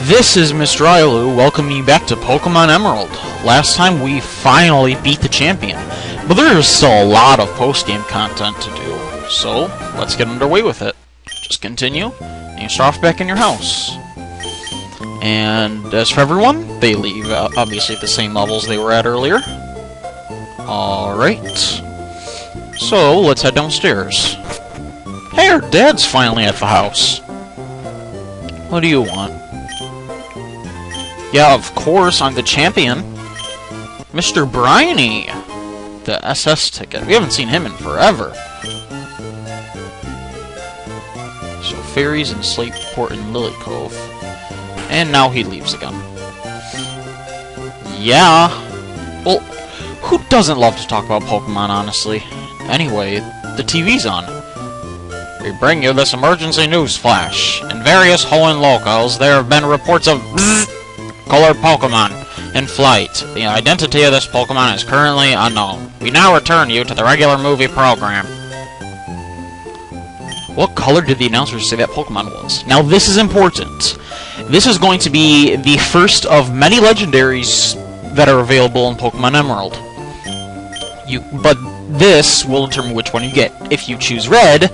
This is Mr. Ilu welcoming you back to Pokemon Emerald. Last time we finally beat the champion, but there's still a lot of post-game content to do, so let's get underway with it. Just continue, and you start off back in your house. And as for everyone, they leave obviously at the same levels they were at earlier. Alright, so let's head downstairs. Hey, our dad's finally at the house. What do you want? Yeah, of course, I'm the champion. Mr. Bryony! The SS ticket. We haven't seen him in forever. So, fairies in Slateport and Lily Cove. And now he leaves again. Yeah. Well, who doesn't love to talk about Pokemon, honestly? Anyway, the TV's on. We bring you this emergency news flash. In various Hoenn locales, there have been reports of colored Pokemon in flight. The identity of this Pokemon is currently unknown. We now return you to the regular movie program. What color did the announcers say that Pokemon was? Now this is important. This is going to be the first of many legendaries that are available in Pokemon Emerald. But this will determine which one you get. If you choose red,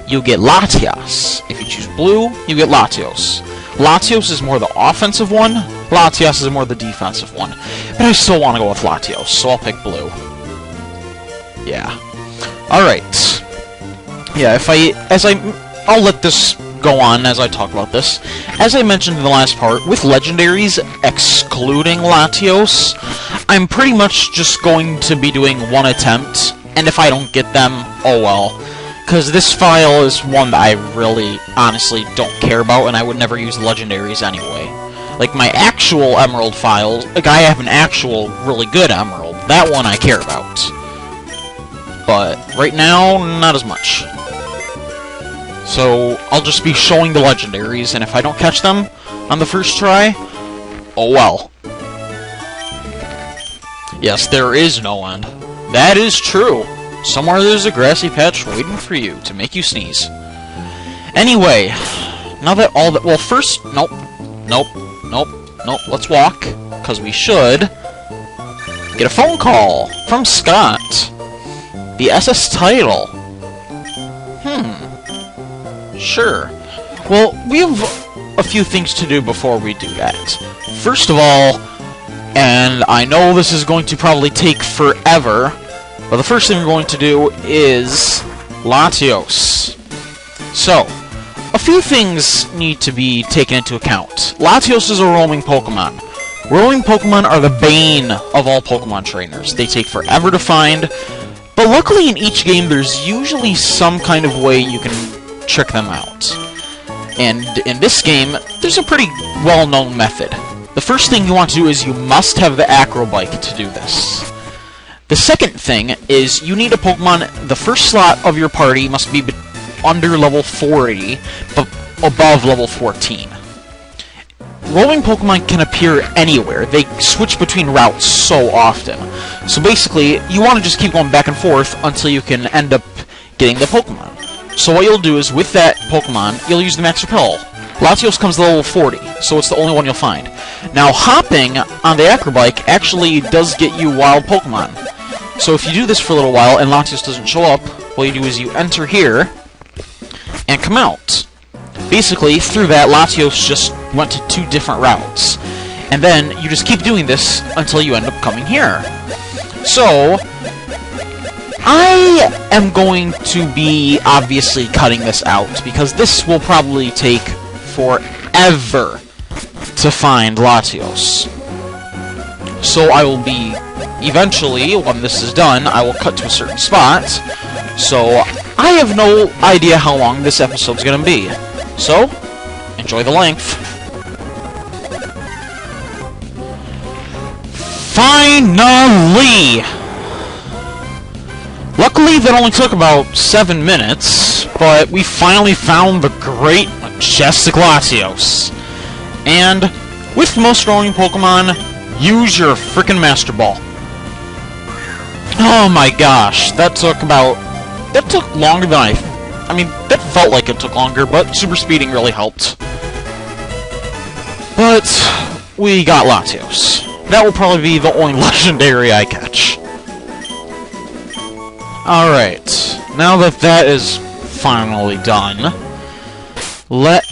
you get Latias. If you choose blue, you get Latios. Latios is more the offensive one, Latias is more the defensive one. But I still want to go with Latios, so I'll pick blue. Yeah. Alright. Yeah, I'll let this go on as I talk about this. As I mentioned in the last part, with legendaries excluding Latios, I'm pretty much just going to be doing one attempt, and if I don't get them, oh well. Because this file is one that I really, honestly, don't care about, and I would never use legendaries anyway. Like, my actual Emerald files, like, I have an actual really good Emerald. That one I care about. But, right now, not as much. So, I'll just be showing the legendaries, and if I don't catch them on the first try, oh well. Yes, there is no end. That is true. Somewhere there's a grassy patch waiting for you to make you sneeze. Anyway, now that all that... Well, first... Nope. Let's walk, because we should get a phone call from Scott. The SS title. Sure. Well, we have a few things to do before we do that. First of all, and I know this is going to probably take forever, but the first thing we're going to do is Latios. So, a few things need to be taken into account. Latios is a roaming Pokemon. Roaming Pokemon are the bane of all Pokemon trainers. They take forever to find, but luckily in each game there's usually some kind of way you can trick them out. And in this game, there's a pretty well-known method. The first thing you want to do is you must have the Acrobike to do this. The second thing is you need a Pokemon, the first slot of your party must be under level 40, but above level 14. Roaming Pokemon can appear anywhere. They switch between routes so often. So basically, you want to just keep going back and forth until you can end up getting the Pokemon. So what you'll do is, with that Pokemon, you'll use the Max Repel. Latios comes to level 40, so it's the only one you'll find. Now, hopping on the Acrobike actually does get you wild Pokemon. So if you do this for a little while and Latios doesn't show up, what you do is you enter here and come out. Basically, through that, Latios just went to 2 different routes. And then you just keep doing this until you end up coming here. So, I am going to be obviously cutting this out, because this will probably take forever to find Latios. So I will be, eventually, when this is done, I will cut to a certain spot. So I have no idea how long this episode's gonna be. So, enjoy the length. Finally! Luckily, that only took about 7 minutes, but we finally found the great, majestic Latios. And, with most roaming Pokemon, use your frickin' Master Ball. Oh my gosh, that took longer than I mean, that felt like it took longer, but super speeding really helped. But But we got Latios. That will probably be the only legendary I catch. Alright, now that that is finally done, let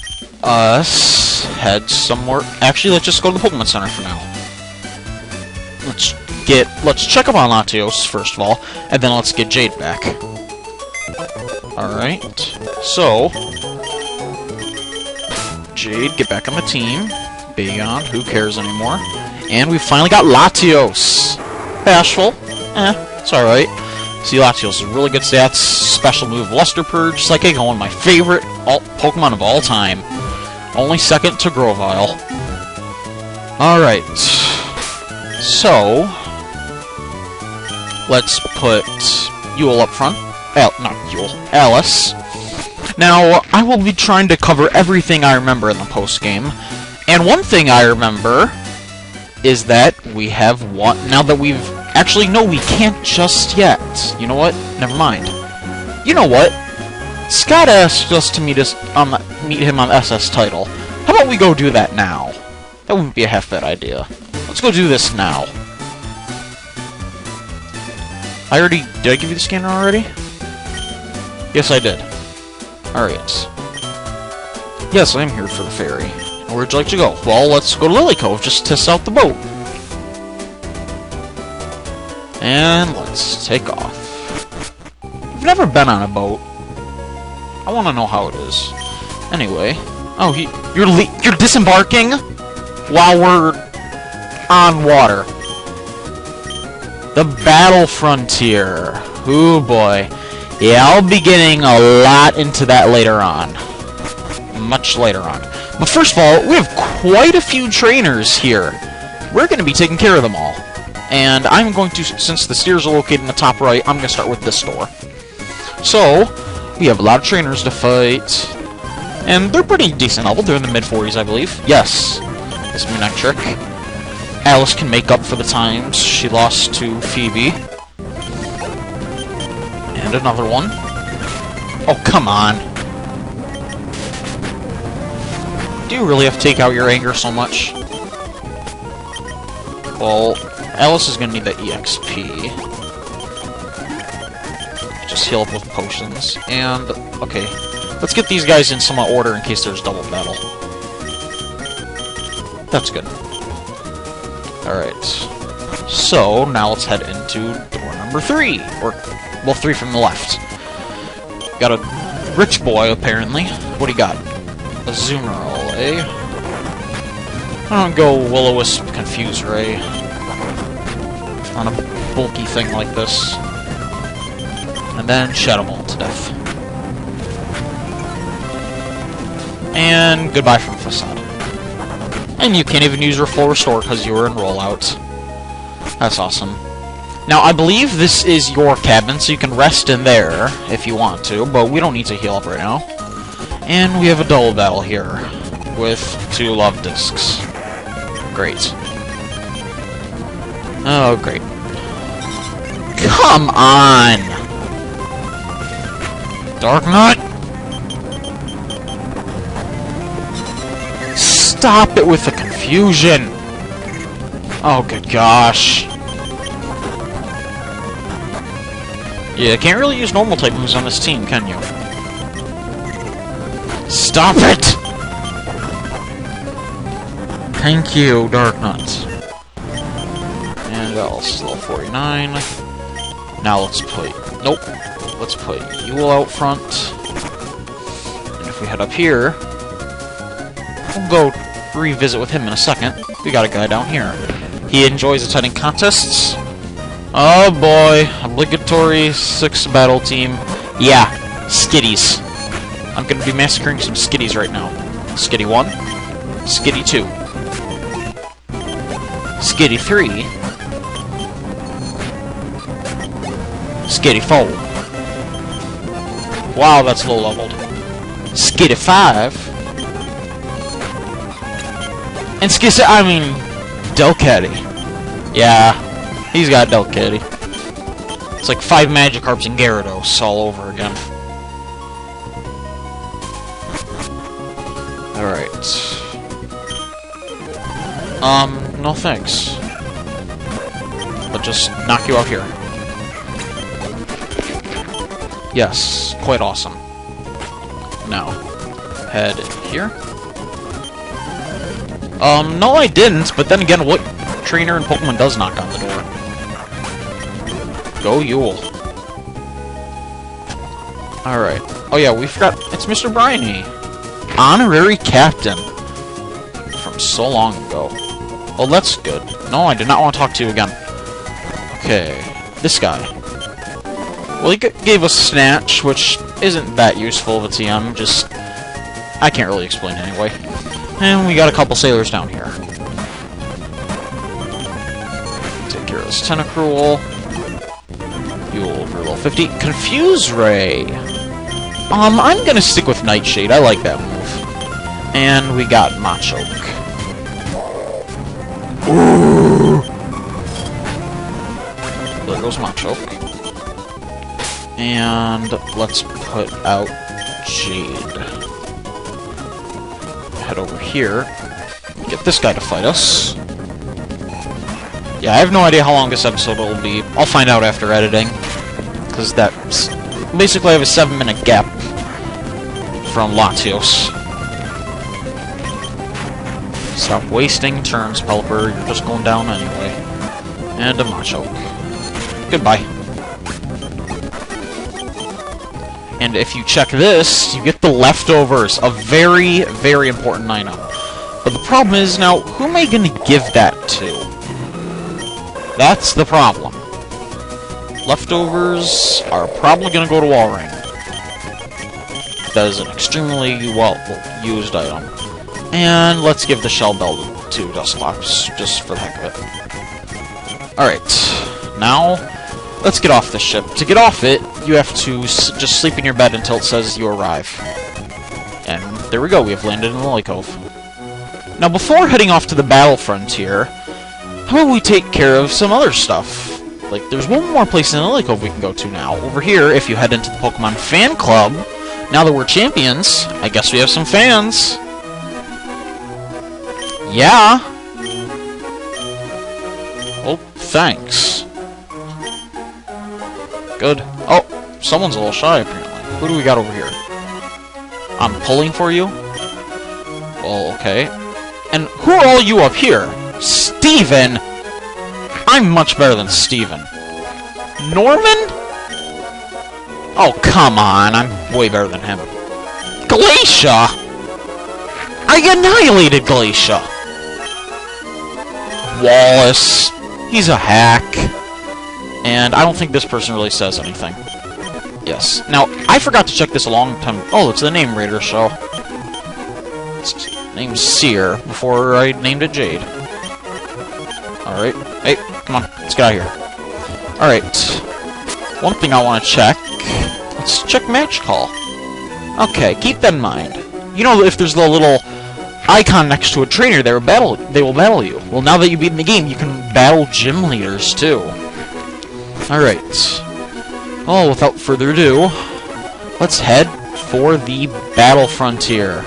us head somewhere. Actually, let's just go to the Pokemon Center for now. Let's check up on Latios first of all, and then let's get Jade back. Alright, so Jade, get back on the team. Bagon, who cares anymore? And we finally got Latios. Bashful, it's alright. See, Latios is really good stats, special move Luster Purge, Psychic, one of my favorite Pokemon of all time. Only second to Grovyle. Alright, so let's put Yule up front. Not Yule, Alice. Now, I will be trying to cover everything I remember in the post-game. And one thing I remember is that we have one... Now that we've... Actually, no, we can't just yet. You know what? Never mind. You know what? Scott asked us to meet him on SS Title. How about we go do that now? That wouldn't be a half-bad idea. Let's go do this now. Did I give you the scanner already? Yes, I did. Alright. Yes, I'm here for the ferry. Where'd you like to go? Well, let's go to Lily Cove, just test out the boat. And let's take off. I've never been on a boat. I want to know how it is. Anyway. Oh, you're disembarking while we're on water. The Battle Frontier. Ooh, boy. Yeah, I'll be getting a lot into that later on. Much later on. But first of all, we have quite a few trainers here. We're going to be taking care of them all. And I'm going to, since the stairs are located in the top right, I'm going to start with this door. So, we have a lot of trainers to fight. And they're pretty decent level. They're in the mid-40s, I believe. Yes. This Manectric. Alice can make up for the times she lost to Phoebe. And another one. Oh, come on. Do you really have to take out your anger so much? Well, Alice is gonna need that EXP. Just heal up with potions. And, okay. Let's get these guys in somewhat order in case there's double battle. That's good. Alright. So, now let's head into door number 3. Or, well, 3 from the left. Got a rich boy, apparently. What do you got? A Azumarill, eh? I don't go Will-O-Wisp Confuse Ray on a bulky thing like this. And then Shadow Ball to death. And goodbye from Facade. And you can't even use your full restore because you were in rollout. That's awesome. Now, I believe this is your cabin, so you can rest in there if you want to, but we don't need to heal up right now. And we have a double battle here with 2 love discs. Great. Oh, great. Come on! Darknut! Stop it with the confusion! Oh, good gosh. Yeah, can't really use normal type moves on this team, can you? Stop it! Thank you, Darknut. And else, level 49. Now let's put... Nope. Let's put Yule out front. And if we head up here... We'll go revisit with him in a second. We got a guy down here. He enjoys attending contests. Oh boy. Obligatory 6 battle team. Yeah. Skitties. I'm gonna be massacring some Skitties right now. Skitty 1. Skitty 2. Skitty 3. Skitty 4. Wow, that's low leveled. Skitty 5. And Delcatty. Yeah, he's got Delcatty. It's like 5 Magikarps and Gyarados all over again. Alright. No thanks. But just knock you out here. Yes, quite awesome. Now, head here. No I didn't, but then again, what trainer in Pokemon does knock on the door? Go Yule. Alright. Oh yeah, we forgot, it's Mr. Bryony. Honorary Captain. From so long ago. Well, that's good. No, I did not want to talk to you again. Okay, this guy. Well, he gave us Snatch, which isn't that useful of a TM, just... I can't really explain anyway. And we got a couple sailors down here. Take care of this Tentacruel. Yule for level 50. Confuse Ray! I'm gonna stick with Nightshade, I like that move. And we got Machoke. Ooh. There goes Machoke. And let's put out Jade. Head over here. Get this guy to fight us. Yeah, I have no idea how long this episode will be. I'll find out after editing. Because that's... Basically, I have a 7-minute gap from Latios. Stop wasting turns, Pelipper. You're just going down anyway. And a Machoke. Goodbye. And if you check this, you get the leftovers. A very, very important item. But the problem is, now, who am I going to give that to? That's the problem. Leftovers are probably going to go to Walrein. That is an extremely well-used item. And let's give the Shell Bell to Dusclops, just for the heck of it. Alright, now, let's get off the ship. To get off it, you have to just sleep in your bed until it says you arrive. And there we go, we have landed in Lily Cove. Now, before heading off to the Battle Frontier, how about we take care of some other stuff? Like, there's one more place in Lily Cove we can go to now. Over here, if you head into the Pokemon Fan Club, now that we're champions, I guess we have some fans. Yeah. Oh, thanks. Good. Oh, someone's a little shy, apparently. Who do we got over here? I'm pulling for you? Well, okay. And who are all you up here? Steven! I'm much better than Steven. Norman? Oh, come on. I'm way better than him. Glacia! I annihilated Glacia! Wallace. He's a hack. And I don't think this person really says anything. Yes. Now, I forgot to check this a long time... Oh, it's the Name Raider show. It's named Seer, before I named it Jade. Alright. Hey, come on. Let's get out of here. Alright. One thing I want to check... Let's check Match Call. Okay, keep that in mind. You know, if there's the little icon next to a trainer, they will battle you. Well, now that you beat in the game, you can battle gym leaders, too. Alright. Well, without further ado, let's head for the Battle Frontier.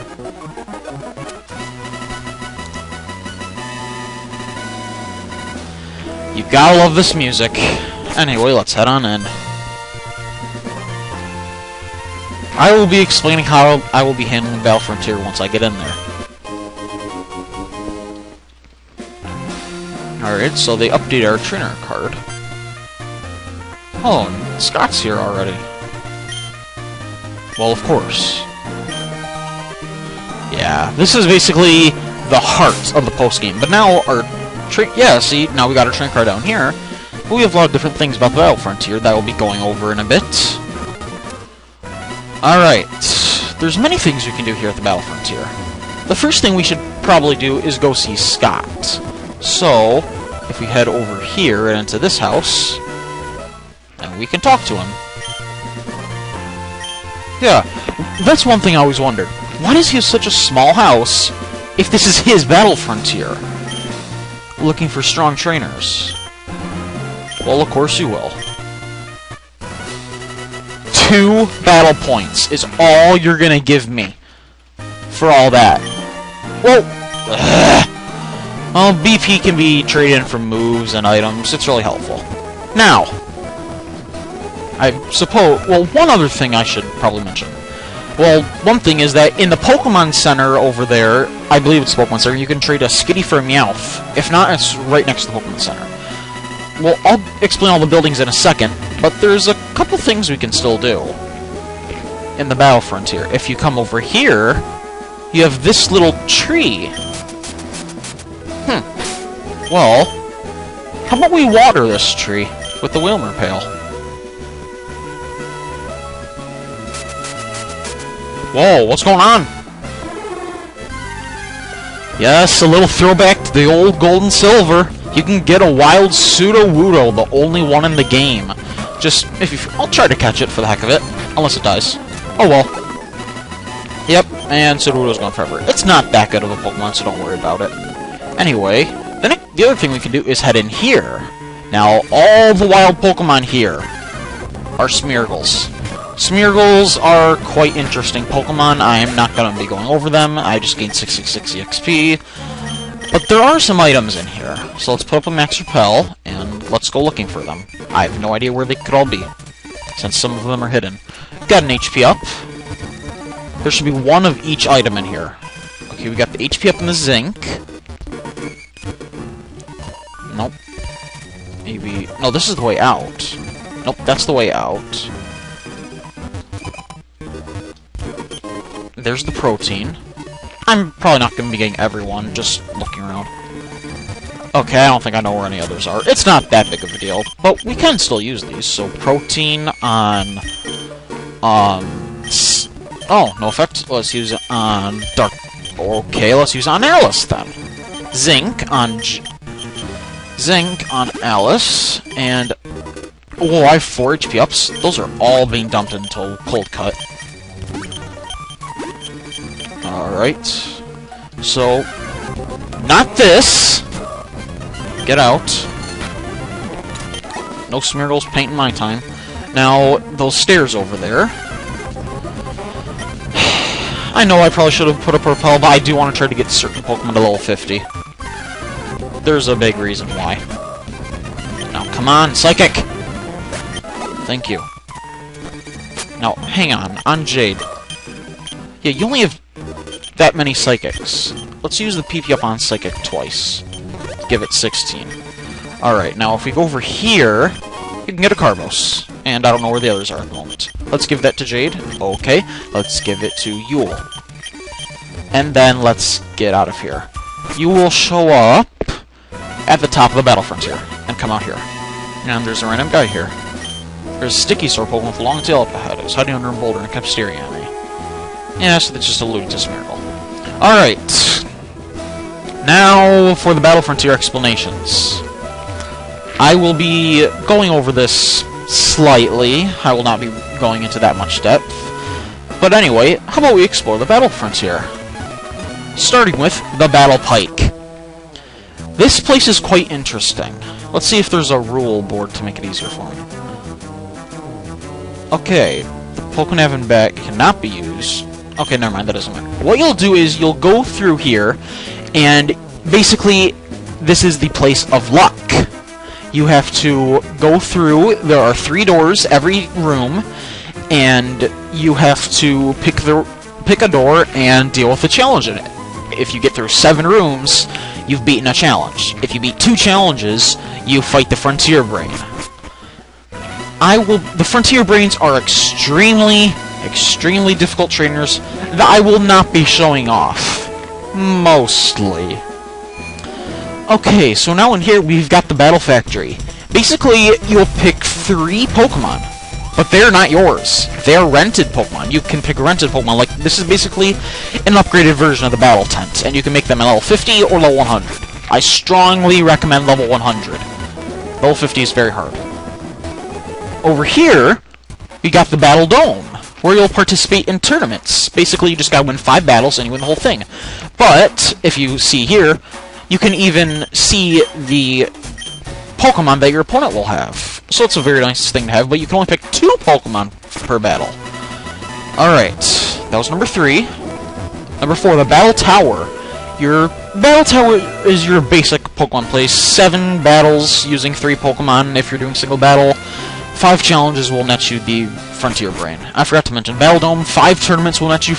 You gotta love this music. Anyway, let's head on in. I will be explaining how I will be handling Battle Frontier once I get in there. Alright, so they update our trainer card. Oh, and Scott's here already. Well, of course. Yeah, this is basically the heart of the post-game. But now our... Yeah, see, now we got our trainer card down here. But we have a lot of different things about the Battle Frontier that we'll be going over in a bit. Alright. There's many things we can do here at the Battle Frontier. The first thing we should probably do is go see Scott. So, if we head over here and into this house, then we can talk to him. Yeah, that's one thing I always wondered. Why does he have such a small house if this is his Battle Frontier? Looking for strong trainers. Well, of course you will. 2 battle points is all you're gonna give me for all that. Well, Well, BP can be traded in for moves and items. It's really helpful. Now, I suppose... Well, one other thing I should probably mention. Well, one thing is that in the Pokemon Center over there, I believe it's Pokemon Center, you can trade a Skitty for a Meowth. If not, it's right next to the Pokemon Center. Well, I'll explain all the buildings in a second, but there's a couple things we can still do in the Battle Frontier. If you come over here, you have this little tree. Well, how about we water this tree with the Wilmer pail? Whoa, what's going on? Yes, a little throwback to the old Gold and Silver. You can get a wild Sudowoodo, the only one in the game. Just, I'll try to catch it for the heck of it, unless it dies. Oh well. Yep, and Sudowoodo's gone forever. It's not that good of a Pokemon, so don't worry about it. Anyway, the other thing we can do is head in here. Now, all the wild Pokemon here are Smeargles. Smeargles are quite interesting Pokemon. I am not going to be going over them. I just gained 666 EXP. But there are some items in here. So let's put up a Max Repel, and let's go looking for them. I have no idea where they could all be, since some of them are hidden. Got an HP up. There should be one of each item in here. Okay, we got the HP up in the Zinc. Nope. Maybe... No, this is the way out. Nope, that's the way out. There's the protein. I'm probably not going to be getting everyone, just looking around. Okay, I don't think I know where any others are. It's not that big of a deal, but we can still use these. So, protein on... Oh, no effect. Let's use it on Dark... Okay, let's use it on Alice, then. Zinc on... Zinc on Alice, and... Oh, I have 4 HP ups. Those are all being dumped into Cold Cut. Alright. So, not this! Get out. No Smeargles paint in my time. Now, those stairs over there. I know I probably should have put up a Repel, but I do want to try to get certain Pokemon to level 50. There's a big reason why. Now, come on, Psychic! Thank you. Now, hang on Jade. Yeah, you only have that many Psychics. Let's use the PP up on Psychic twice. Give it 16. Alright, now if we go over here, you can get a Carbos. And I don't know where the others are at the moment. Let's give that to Jade. Okay, let's give it to Yule. And then let's get out of here. You will show up at the top of the Battle Frontier and come out here. And there's a random guy here. There's a Sticky Sword Pokemon with a long tail up ahead. It's hiding under a boulder and kept staring at me. Yeah, so that's just alluding to Smeargle. Alright. Now for the Battle Frontier explanations. I will be going over this slightly. I will not be going into that much depth. But anyway, how about we explore the Battle Frontier? Starting with the Battle Pike. This place is quite interesting. Let's see if there's a rule board to make it easier for me. Okay, the Pokénav and back cannot be used. Okay, never mind, that doesn't matter. What you'll do is you'll go through here, and basically, this is the place of luck. You have to go through, there are 3 doors every room, and you have to pick a door and deal with a challenge in it. If you get through 7 rooms, you've beaten a challenge. If you beat 2 challenges, you fight the Frontier Brain. The Frontier Brains are extremely difficult trainers that I will not be showing off. Mostly. Okay, so now in here we've got the Battle Factory. Basically, you'll pick 3 Pokemon, but they're not yours. They're rented Pokemon. You can pick rented Pokemon. Like, this is basically an upgraded version of the Battle Tent, and you can make them at level 50 or level 100. I strongly recommend level 100. Level 50 is very hard. Over here, we got the Battle Dome, where you'll participate in tournaments. Basically, you just gotta win 5 battles and you win the whole thing. But, if you see here, you can even see the Pokemon that your opponent will have. So it's a very nice thing to have, but you can only pick 2 Pokemon per battle. Alright, that was number 3. Number 4, the Battle Tower. Your battle tower is your basic Pokemon place. 7 battles using 3 Pokemon if you're doing single battle. 5 challenges will net you the Frontier Brain. I forgot to mention Battle Dome. 5 tournaments will net you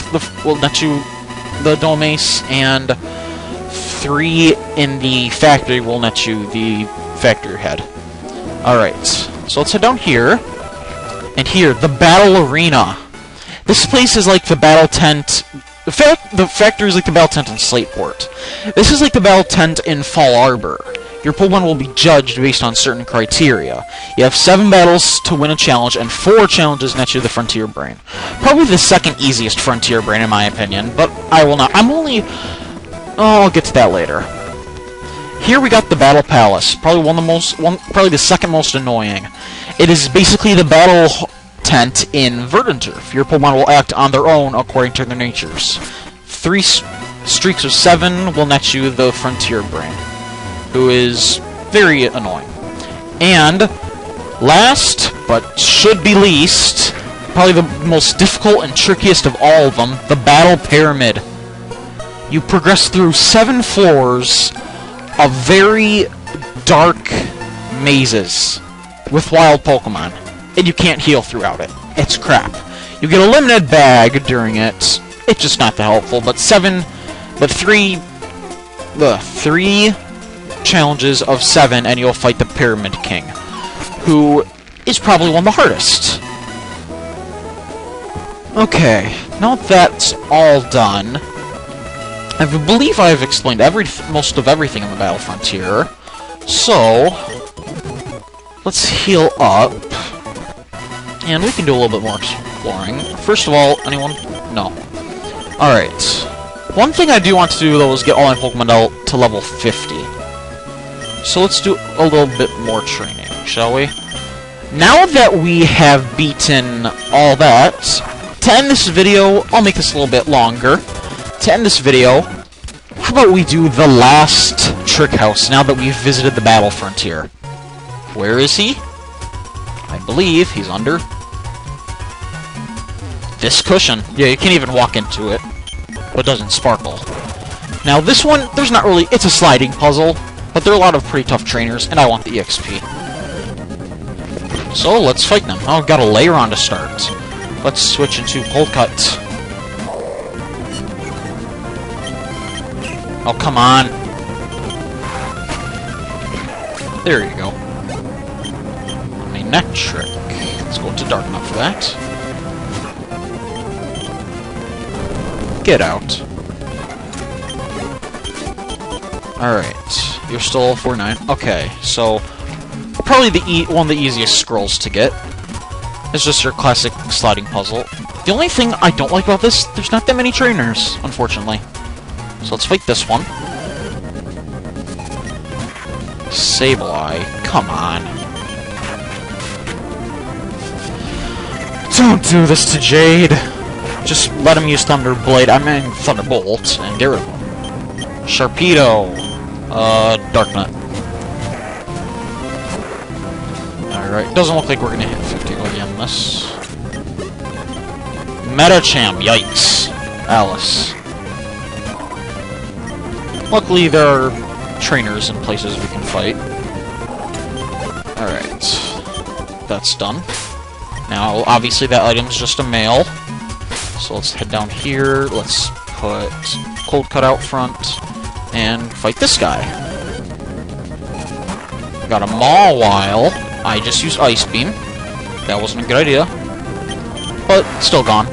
the Dome Ace, and 3 in the factory will net you the Factory Head. Alright, so let's head down here. And here, the Battle Arena. This place is like the battle tent. The factory is like the battle tent in Slateport. This is like the battle tent in Fall Arbor. Your Pokemon will be judged based on certain criteria. You have 7 battles to win a challenge, and 4 challenges net you the Frontier Brain. Probably the second easiest Frontier Brain in my opinion, but I will not. I'll get to that later. Here we got the Battle Palace, probably probably the second most annoying. It is basically the battle tent in Verdanturf. Your Pokemon will act on their own according to their natures. 3 streaks of 7 will net you the Frontier Brain, who is very annoying. And last, but should be least, probably the most difficult and trickiest of all of them, the Battle Pyramid. You progress through 7 floors of very dark mazes with wild Pokemon, and you can't heal throughout it. It's crap. You get a limited bag during it. It's just not that helpful, but 3 challenges of 7 and you'll fight the Pyramid King, who is probably one of the hardest. Okay, now that's all done, I believe I've explained most of everything in the Battle Frontier, so let's heal up, and we can do a little bit more exploring. First of all, anyone? No. Alright. One thing I do want to do, though, is get all my Pokemon out to level 50. So let's do a little bit more training, shall we? Now that we have beaten all that, to end this video, I'll make this a little bit longer. To end this video, how about we do the last Trick House now that we've visited the Battle Frontier? Where is he? I believe he's under this cushion. Yeah, you can't even walk into it, but it doesn't sparkle. Now this one, there's not really, it's a sliding puzzle, but there are a lot of pretty tough trainers, and I want the EXP. So let's fight them. Oh, got a Lairon to start. Let's switch into Cold Cut. Oh, come on. There you go. Manectric. Let's go to Dark Knot for that. Get out. Alright. You're still 49. Okay, so probably one of the easiest scrolls to get. It's just your classic sliding puzzle. The only thing I don't like about this, there's not that many trainers, unfortunately. So let's fight this one. Sableye, come on. Don't do this to Jade. Just let him use Thunderblade, Thunderbolt, and get rid of him. Sharpedo. Darknut. Alright, doesn't look like we're gonna hit 50 again this. Metacham, yikes. Alice. Luckily, there are trainers and places we can fight. Alright. That's done. Now, obviously, that item's just a mail. So let's head down here. Let's put Cold Cut out front. And fight this guy. Got a Mawile. I just used Ice Beam. That wasn't a good idea. But, still gone.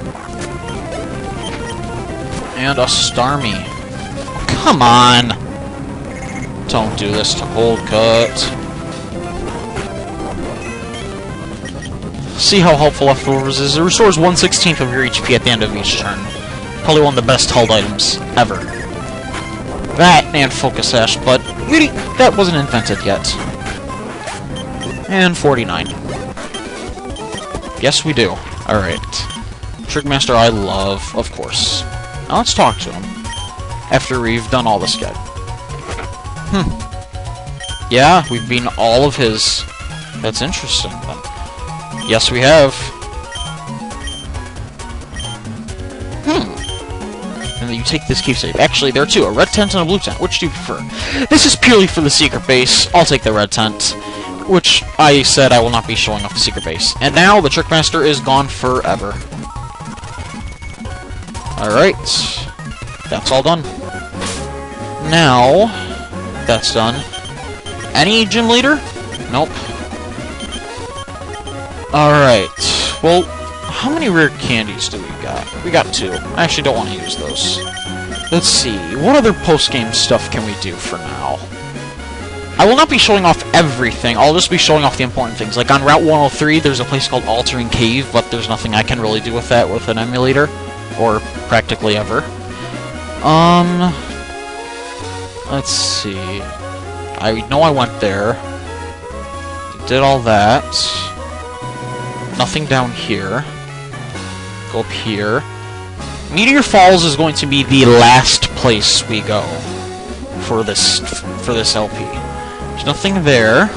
And a Starmie. Come on! Don't do this to Cold Cut. See how helpful Leftovers is. It restores 1/16 of your HP at the end of each turn. Probably one of the best held items ever. That and Focus Sash, but really, that wasn't invented yet. And 49. Yes, we do. Alright. Trickmaster I love, of course. Now let's talk to him. After we've done all this yet. Yeah, we've beaten all of his. That's interesting, then. Yes, we have. And you take this cave save. Actually, there are two, a red tent and a blue tent. Which do you prefer? This is purely for the secret base. I'll take the red tent, which I said I will not be showing off the secret base. And now the Trickmaster is gone forever. Alright, that's all done. Now, that's done. Any gym leader? Nope. Alright, well, how many rare candies do we got? We got 2. I actually don't want to use those. Let's see, what other post-game stuff can we do for now? I will not be showing off everything, I'll just be showing off the important things. Like on Route 103, there's a place called Altering Cave, but there's nothing I can really do with that with an emulator. Or practically ever. Let's see. I know I went there. Did all that. Nothing down here. Go up here. Meteor Falls is going to be the last place we go for this LP. There's nothing there.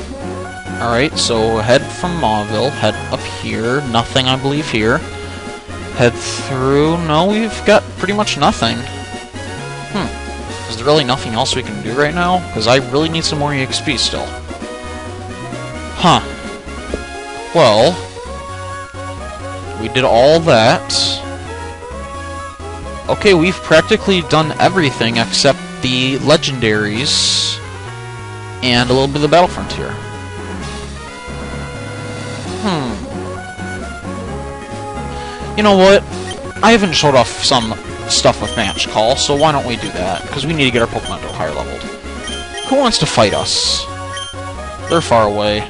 Alright, so head from Mauville, head up here. Nothing, I believe, here. Head through. No, we've got pretty much nothing. Is there really nothing else we can do right now? Because I really need some more EXP still. Huh. Well, we did all that. Okay, we've practically done everything except the legendaries and a little bit of the Battle Frontier. You know what? I haven't showed off some stuff with Match Call, so why don't we do that? Because we need to get our Pokemon to a higher level. Who wants to fight us? They're far away.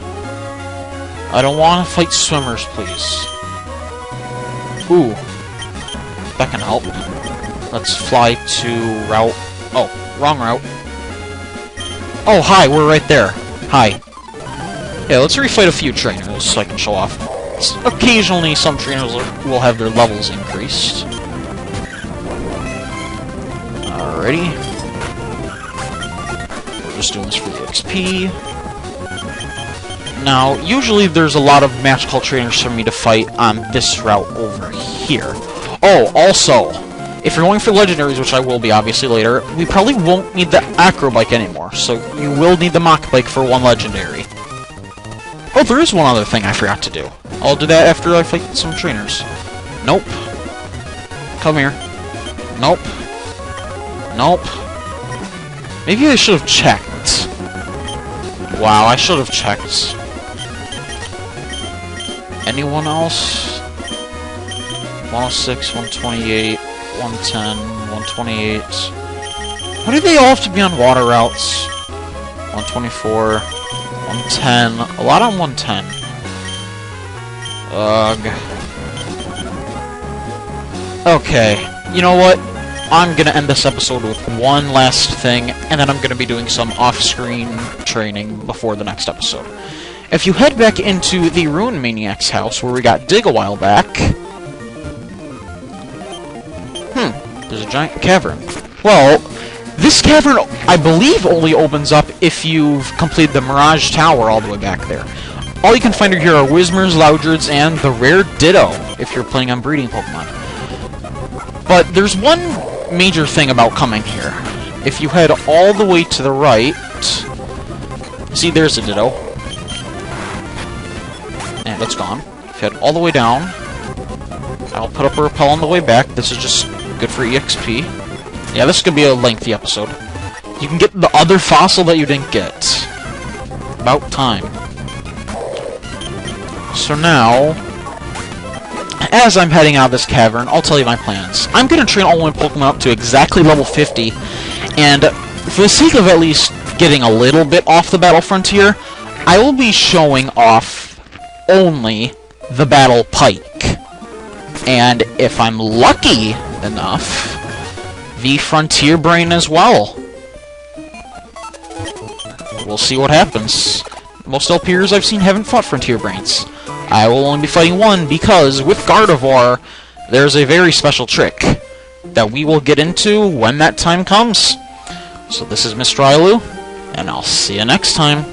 I don't want to fight swimmers, please. Ooh. That can help. Let's fly to route... Oh, wrong route. Oh, hi, we're right there. Hi. Yeah, let's refight a few trainers so I can show off. Occasionally, some trainers will have their levels increased. Alrighty. We're just doing this for the XP. Now, usually there's a lot of Match Call trainers for me to fight on this route over here. Oh, also, if you're going for legendaries, which I will be obviously later, we probably won't need the Acro Bike anymore, so you will need the Mach Bike for one legendary. Oh, there is one other thing I forgot to do. I'll do that after I fight some trainers. Nope. Come here. Nope. Nope. Maybe I should have checked. Wow, I should have checked. Anyone else? 106, 128, 110, 128. Why do they all have to be on water routes? 124, 110. A lot on 110. Ugh. Okay, you know what? I'm gonna end this episode with one last thing, and then I'm gonna be doing some off-screen training before the next episode. If you head back into the Ruin Maniac's house, where we got Dig a while back... there's a giant cavern. Well, this cavern, I believe, only opens up if you've completed the Mirage Tower all the way back there. All you can find here are Whismurs, Loudreds, and the rare Ditto, if you're playing on breeding Pokemon. But there's one major thing about coming here. If you head all the way to the right... See, there's a Ditto. And it's gone. If you head all the way down... I'll put up a repel on the way back. This is just good for EXP. Yeah, this is going to be a lengthy episode. You can get the other fossil that you didn't get. About time. So now, as I'm heading out of this cavern, I'll tell you my plans. I'm going to train all my Pokemon up to exactly level 50, and for the sake of at least getting a little bit off the Battle Frontier, I will be showing off only the Battle Pike. And if I'm lucky enough, the Frontier Brain as well. We'll see what happens. Most LPers I've seen haven't fought Frontier Brains. I will only be fighting one because, with Gardevoir, there's a very special trick that we will get into when that time comes. So this is Mr. Ailu, and I'll see you next time.